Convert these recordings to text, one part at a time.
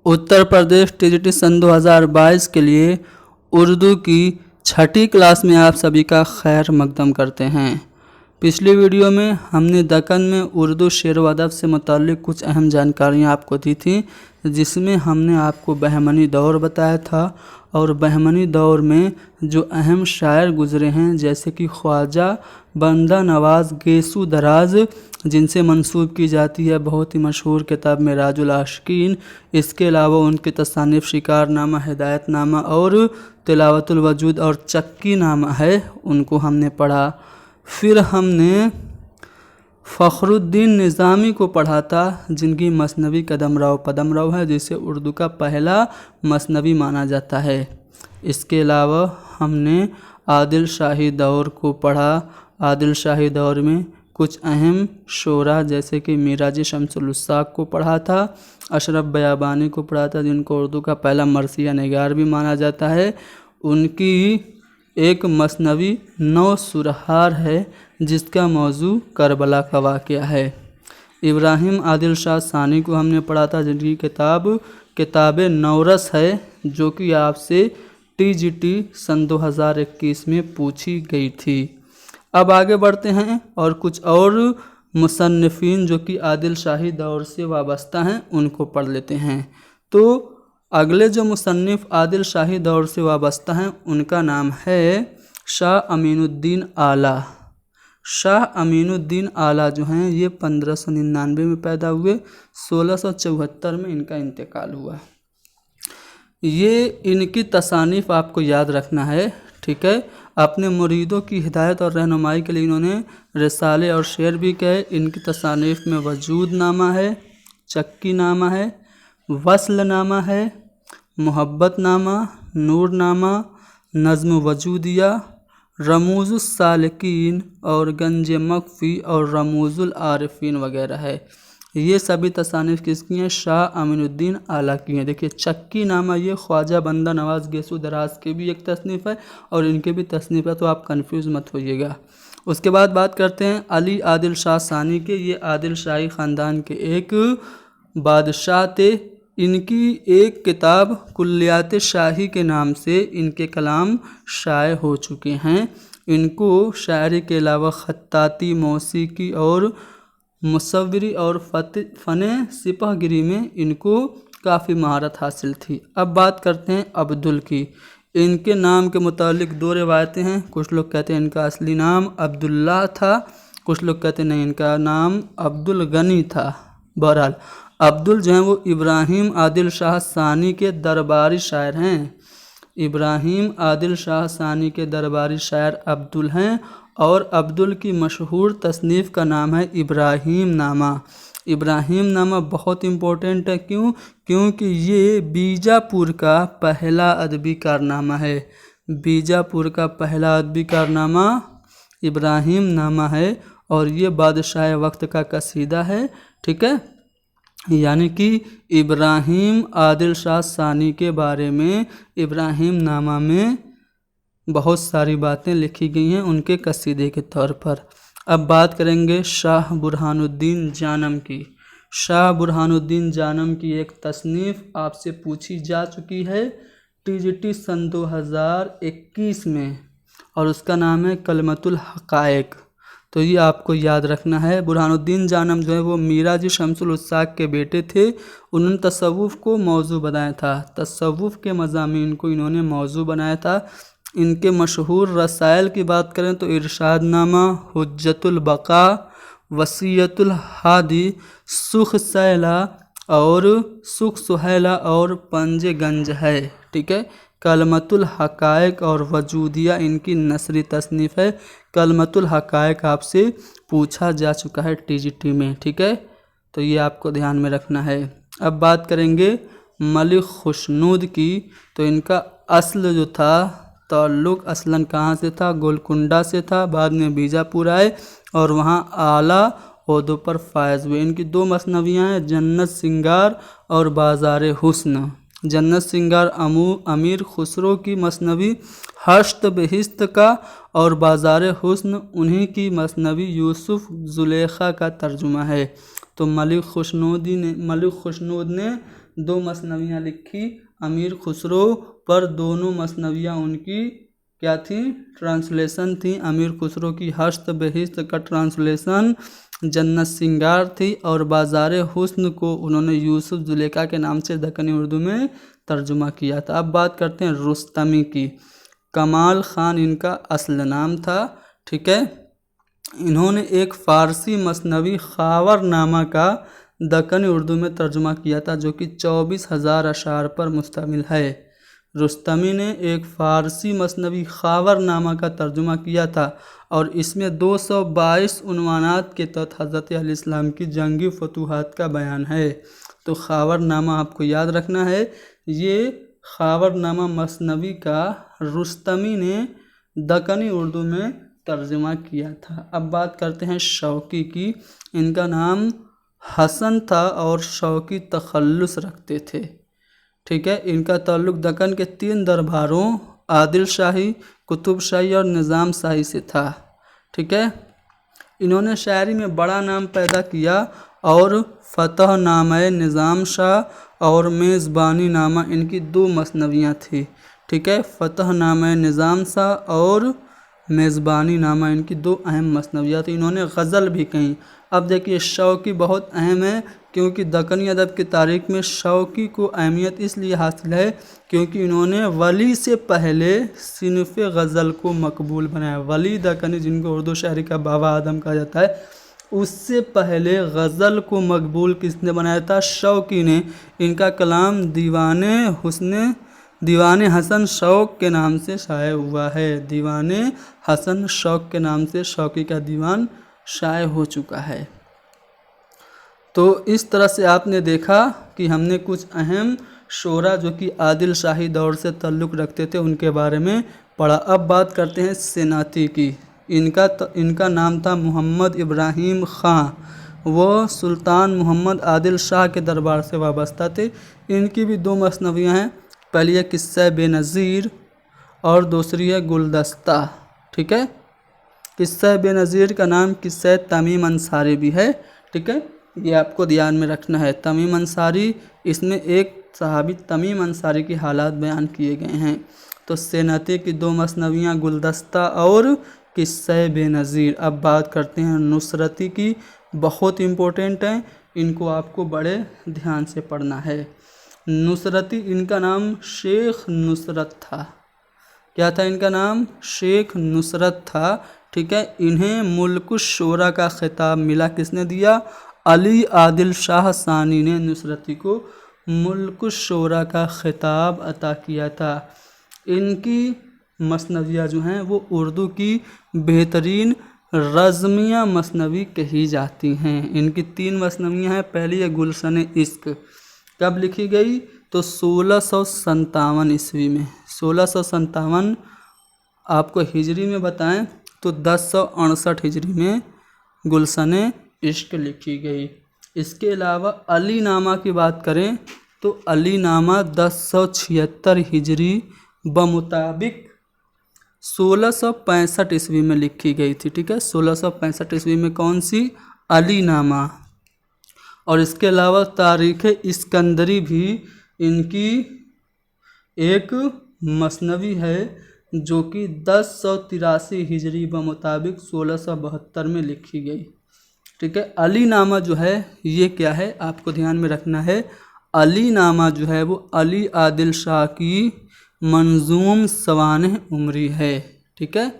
Uttar Pradesh TGT सन 2022 के लिए उर्दू की छठी क्लास में आप सभी का खैर मकदम करते हैं। पिछली वीडियो में हमने दक्कन में उर्दू शेर व अदब से मुताल्लिक़ कुछ अहम जानकारियाँ आपको दी थी, जिसमें हमने आपको बहमनी दौर बताया था और बहमनी दौर में जो अहम शायर गुज़रे हैं जैसे कि ख्वाजा बंदा नवाज़ गेसू दराज, जिनसे मंसूब की जाती है बहुत ही मशहूर किताब मेराजुल आशिकीन। इसके अलावा उनके तसानिफ़ शिकारनामा, हिदायतनामा और तिलावतुल वजूद और चक्की नामा है, उनको हमने पढ़ा। फिर हमने फ़खरुद्दीन निज़ामी को पढ़ा था, जिनकी मसनवी कदमराव पदमराव है, जिसे उर्दू का पहला मसनवी माना जाता है। इसके अलावा हमने आदिल शाही दौर को पढ़ा। आदिल शाही दौर में कुछ अहम शोरा जैसे कि मिराजी शमसुल उस्साक को पढ़ा था, अशरफ बयाबानी को पढ़ा था, जिनको उर्दू का पहला मरसिया निगार भी माना जाता है। उनकी एक मसनवी 9 सुरहार है, जिसका मौजू करबला का वाक़या है। इब्राहिम आदिल शाह सानी को हमने पढ़ा था, जिनकी किताब नौरस है, जो कि आपसे टीजीटी सन 2021 में पूछी गई थी। अब आगे बढ़ते हैं और कुछ और मुसन्निफ़ीन जो कि आदिल शाही दौर से वाबस्ता हैं उनको पढ़ लेते हैं। तो अगले जो मुसन्निफ़ आदिल शाही दौर से वाबस्ता हैं उनका नाम है शाह अमीनुद्दीन आला। शाह अमीनुद्दीन आला जो हैं ये 1599 में पैदा हुए, 1674 में इनका इंतकाल हुआ। ये इनकी तसानीफ़ आपको याद रखना है, ठीक है। अपने मुरीदों की हिदायत और रहनुमाई के लिए इन्होंने रिसाले और शेर भी कहे। इनकी तसानीफ़ में वजूद नामा है, चक्की नामा है, वस्ल नामा है, मोहब्बत नामा, नूर नामा, नज़्म वजूदिया, रमूज़ुस सालिकीन और गंज मख्फ़ी और रमूज़ुल आरिफ़ीन वगैरह है। ये सभी तसानीफ़ किसकी हैं? शाह अमीनुद्दीन आला की हैं। देखिए चक्की नामा ये ख्वाजा बंदा नवाज़ गेसू दराज की भी एक तसनीफ़ है और इनके भी तसनीफ़ है, तो आप कंफ्यूज मत होइएगा। उसके बाद बात करते हैं अली आदिल शाह सानी के। ये आदिल शाही ख़ानदान के एक बादशाह थे। इनकी एक किताब कुल्लियात शाही के नाम से इनके कलाम शाये हो चुके हैं। इनको शायरी के अलावा ख़त्ताती, मौसीकी और मुसव्विरी और फ़न सिपहगिरी में इनको काफ़ी महारत हासिल थी। अब बात करते हैं अब्दुल की। इनके नाम के मुतालिक 2 रिवायतें हैं। कुछ लोग कहते हैं इनका असली नाम अब्दुल्लाह था, कुछ लोग कहते हैं नहीं इनका नाम अब्दुल गनी था। बहरहाल अब्दुल जो हैं वो इब्राहिम आदिल शाह सानी के दरबारी शायर हैं। इब्राहिम आदिल शाह सानी के दरबारी शायर अब्दुल हैं और अब्दुल की मशहूर तसनीफ़ का नाम है इब्राहिम नामा। इब्राहिम नामा बहुत इम्पोर्टेंट है, क्योंकि ये बीजापुर का पहला अदबी कारनामा है। बीजापुर का पहला अदबी कारनामा इब्राहिम नामा है और ये बादशाह वक्त का कसीदा है, ठीक है। यानी कि इब्राहिम आदिल शाह सानी के बारे में इब्राहिम नामा में बहुत सारी बातें लिखी गई हैं उनके कसीदे के तौर पर। अब बात करेंगे शाह बुरहानुद्दीन जानम की। शाह बुरहानुद्दीन जानम की एक तसनीफ़ आपसे पूछी जा चुकी है टीजीटी सन 2021 में और उसका नाम है कलमतुल हक़ाइक़। तो ये आपको याद रखना है। बुरहानुद्दीन जानम जो है वो मिराजी शमसुल उस्साक के बेटे थे। उन्होंने तसव्वुफ़ को मौजू बनाया था, तसव्वुफ़ के मज़ामीन को इन्होंने मौजू बनाया था। इनके मशहूर रसायल की बात करें तो इरशादनामा, हुज्जतुल बका, वसीयतुल हादी, सुख सैला और सुख सुहैला और पंजे गंज है, ठीक है। कलमतुल हक़ाइक़ और वजूदिया इनकी नसरी तसनीफ़ है। कलमतुल हक़ाइक़ आपसे पूछा जा चुका है टीजीटी में, ठीक है, तो ये आपको ध्यान में रखना है। अब बात करेंगे मलिक खुशनूद की। तो इनका असल जो था ताल्लुक़ असलन कहाँ से था? गोलकुंडा से था। बाद में बीजापुर आए और वहाँ आला ओहदों पर फायज़ हुए। इनकी 2 मसनवियाँ हैं, जन्नत सिंगार और बाज़ार हुस्न। जन्नत सिंगार अमीर खुसरो की मसनवी हश्त बहिश्त का और बाज़ार हुस्न उन्हीं की मसनवी यूसुफ ज़ुलेखा का तर्जुमा है। तो मलिक खुशनूद ने 2 मसनवियाँ लिखी अमीर खुसरो पर। दोनों मसनवियाँ उनकी क्या थी? ट्रांसलेशन थी। अमीर खुसरो की हस्त बेहिस्त का ट्रांसलेशन जन्नत सिंगार थी और बाज़ार हुस्न को उन्होंने यूसुफ जुलेखा के नाम से दक्कनी उर्दू में तर्जुमा किया था। अब बात करते हैं रुस्तमी की। कमाल ख़ान इनका असल नाम था। ठीक है, इन्होंने एक फ़ारसी मसनवी ख़ावरनामा का दक्कनी उर्दू में तर्जुमा किया था जो कि 24,000 अशार पर मुश्तमिल है। रुस्तमी ने एक फ़ारसी मसनवी ख़ावरनामा का तर्जुमा किया था और इसमें 222 उन्वानात के तहत हज़रत अलैहिस्सलाम की जंगी फतूहात का बयान है। तो ख़ावरनामा आपको याद रखना है। ये ख़ावरनामा मसनवी का रुस्तमी ने दक्कनी उर्दू में तर्जुमा किया था। अब बात करते हैं शौकी की। इनका नाम हसन था और शौकी तखल्लुस रखते थे। ठीक है, इनका ताल्लुक़ दक्कन के 3 दरबारों आदिल शाही, कुतुब शाही और निज़ाम शाही से था। ठीक है, इन्होंने शायरी में बड़ा नाम पैदा किया और फ़तह नामा निज़ाम शाह और मेज़बानी नामा इनकी 2 मसनवियाँ थी। ठीक है, फ़तह नामा निज़ाम शाह और मेज़बानी नामा इनकी 2 अहम मसनवियाँ थी। इन्होंने गज़ल भी कहीं। अब देखिए शौकी बहुत अहम है क्योंकि दक्कनी अदब की तारीख़ में शौकी को अहमियत इसलिए हासिल है क्योंकि इन्होंने वली से पहले सिनफ़ गज़ल को मकबूल बनाया। वली दक्कनी जिनको उर्दू शायरी का बाबा आदम कहा जाता है, उससे पहले गज़ल को मकबूल किसने बनाया था? शौकी ने। इनका कलाम दीवाने हसन शौक़ के नाम से शाये हुआ है। दीवाने हसन शौक़ के नाम से शौकी का दीवान शाये हो चुका है। तो इस तरह से आपने देखा कि हमने कुछ अहम शोरा जो कि आदिल शाही दौर से ताल्लुक़ रखते थे उनके बारे में पढ़ा। अब बात करते हैं सेनाती की। इनका नाम था मोहम्मद इब्राहिम ख़ां। वो सुल्तान मोहम्मद आदिल शाह के दरबार से वाबस्ता थे। इनकी भी 2 मसनवियाँ हैं। पहली है किस्सा बेनज़ीर और दूसरी है गुलदस्ता। ठीक है, किस्सा बेनज़ीर का नाम किस्सा तमीम अंसारी भी है। ठीक है, ये आपको ध्यान में रखना है। तमीम अंसारी, इसमें एक सहाबी तमीम अंसारी की हालात बयान किए गए हैं। तो सेनाती की 2 मसनवियाँ गुलदस्ता और किस्सा बेनज़ीर। अब बात करते हैं नुसरती की। बहुत इम्पोर्टेंट है, इनको आपको बड़े ध्यान से पढ़ना है। नुसरती, इनका नाम शेख नुसरत था। क्या था इनका नाम? शेख नुसरत था। ठीक है, इन्हें मुल्कुश शोरा का खिताब मिला। किसने दिया? अली आदिल शाह सानी ने नुसरती को मुल्कुश शोरा का खिताब अता किया था। इनकी मसनवियाँ जो हैं वो उर्दू की बेहतरीन रज़मिया मसनवी कही जाती हैं। इनकी 3 मसनवियाँ हैं। पहली है गुलशन इश्क। कब लिखी गई? तो 1657 ईस्वी में। 1657 आपको हिजरी में बताएं तो 1068 हिजरी में गुलशन इश्क लिखी गई। इसके अलावा अली नामा की बात करें तो अली नामा 1076 हिजरी बमुताबिक 1665 ईस्वी में लिखी गई थी। ठीक है, 1665 ईस्वी में कौन सी? अली नामा। और इसके अलावा तारीख़ इस्कंदरी भी इनकी एक मसनवी है जो कि 1083 हिजरी बमुताबिक 1672 में लिखी गई। ठीक है, अली नामा जो है ये क्या है आपको ध्यान में रखना है। अली नामा जो है वो अली आदिल शाह की मंजूम सवानह उमरी है। ठीक है,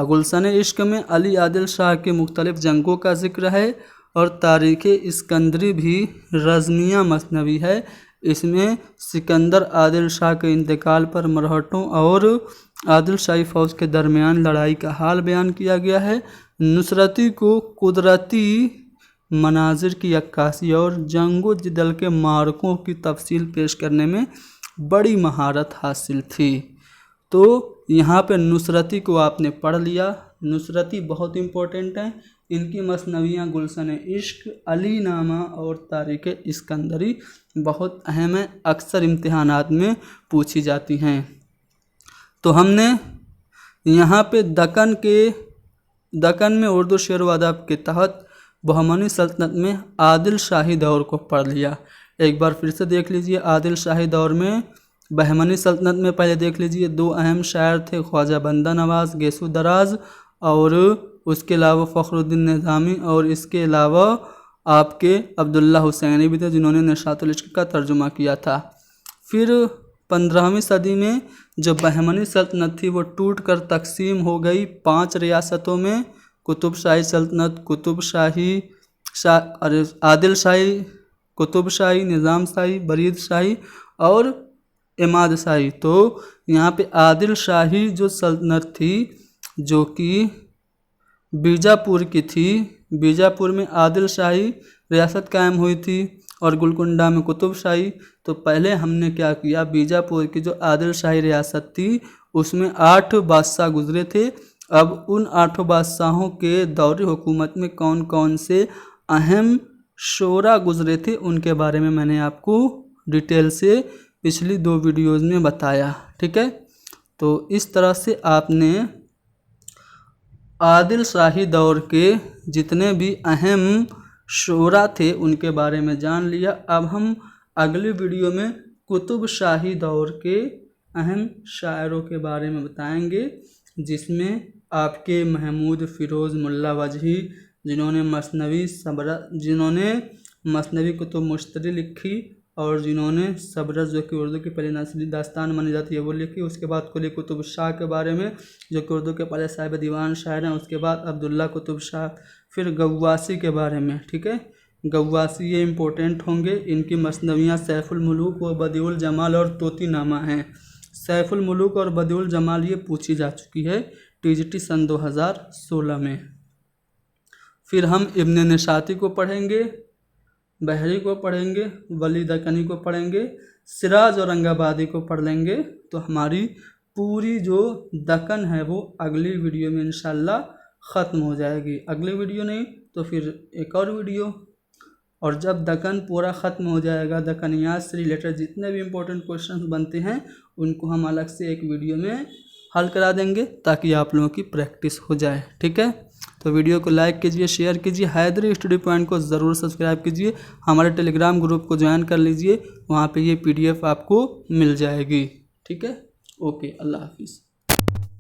गुलशन इश्क में अली आदिल शाह के मुख्तलिफ जंगों का जिक्र है और तारीख़ इस्कंदरी भी रज़मिया मसनवी है। इसमें सिकंदर आदिल शाह के इंतकाल पर मरहटों और आदिल शाही फ़ौज के दरमियान लड़ाई का हाल बयान किया गया है। नुसरती को कुदरती मनाजिर की अक्कासी और जंगो जिदल के मार्कों की तफसील पेश करने में बड़ी महारत हासिल थी। तो यहाँ पे नुसरती को आपने पढ़ लिया। नुसरती बहुत इम्पोर्टेंट है। इनकी मसनवियाँ गुलशन इश्क, अली नामा और तारीख़ इस्कंदरी बहुत अहम है, अक्सर इम्तिहानात में पूछी जाती हैं। तो हमने यहाँ पे दक्कन में उर्दू शेर व अदब के तहत बहमनी सल्तनत में आदिल शाही दौर को पढ़ लिया। एक बार फिर से देख लीजिए। आदिल शाही दौर में बहमनी सल्तनत में पहले देख लीजिए 2 अहम शायर थे, ख्वाजा बंदा नवाज गेसु दराज और उसके अलावा फ़खरुद्दीन निज़ामी, और इसके अलावा आपके अब्दुल्ला हुसैनी भी थे जिन्होंने निशातुल इश्क का तर्जुमा किया था। फिर 15वीं सदी में जो बहमनी सल्तनत थी वो टूट कर तकसीम हो गई 5 रियासतों में, कुतुब शाही सल्तनत, कुतुब शाही, आदिल शाही, कुतुब शाही, निज़ाम शाही, बरीद शाही और इमाद शाही। तो यहाँ पे आदिल शाही जो सल्तनत थी जो कि बीजापुर की थी, बीजापुर में आदिल शाही रियासत कायम हुई थी और गोलकुंडा में कुतुब शाही। तो पहले हमने क्या किया, बीजापुर की जो आदिल शाही रियासत थी उसमें 8 बादशाह गुजरे थे। अब उन 8 बादशाहों के दौरे हुकूमत में कौन कौन से अहम शोरा गुजरे थे उनके बारे में मैंने आपको डिटेल से पिछली 2 वीडियोज़ में बताया। ठीक है, तो इस तरह से आपने आदिल शाही दौर के जितने भी अहम शोरा थे उनके बारे में जान लिया। अब हम अगली वीडियो में कुतुब शाही दौर के अहम शायरों के बारे में बताएंगे, जिसमें आपके महमूद फ़िरोज़ मुल्ला वजही जिन्होंने मसनवी कुतुब मुश्तरी लिखी और जिन्होंने सबरस जो कि उर्दू की पहली नस्ली दास्तान मानी जाती है वो लिखी। उसके बाद कुली कुतुब शाह के बारे में जो कि उर्दू के पहले साहिब दीवान शायर हैं। उसके बाद अब्दुल्ला कुतुब शाह, फिर गव्वासी के बारे में। ठीक है, गव्वासी ये इम्पोर्टेंट होंगे, इनकी मसनवियाँ सैफुल मुलूक और बदिउल जमाल और तोती नामा हैं। सैफुल मुलूक और बदिउल जमाल ये पूछी जा चुकी है TGT सन 2016 में। फिर हम इब्न निशाती को पढ़ेंगे, बहरी को पढ़ेंगे, वली दक्कनी को पढ़ेंगे, सिराज औरंगाबादी को पढ़ लेंगे। तो हमारी पूरी जो दक्कन है वो अगली वीडियो में इंशाल्लाह ख़त्म हो जाएगी। अगली वीडियो नहीं तो फिर एक और वीडियो, और जब दक्कन पूरा ख़त्म हो जाएगा, दक्कनियात से रिलेटेड जितने भी इम्पोर्टेंट क्वेश्चंस बनते हैं उनको हम अलग से एक वीडियो में हल करा देंगे ताकि आप लोगों की प्रैक्टिस हो जाए। ठीक है, तो वीडियो को लाइक कीजिए, शेयर कीजिए, हैदरी स्टडी पॉइंट को ज़रूर सब्सक्राइब कीजिए, हमारे टेलीग्राम ग्रुप को ज्वाइन कर लीजिए, वहाँ पे ये PDF आपको मिल जाएगी। ठीक है, ओके, अल्लाह हाफिज़।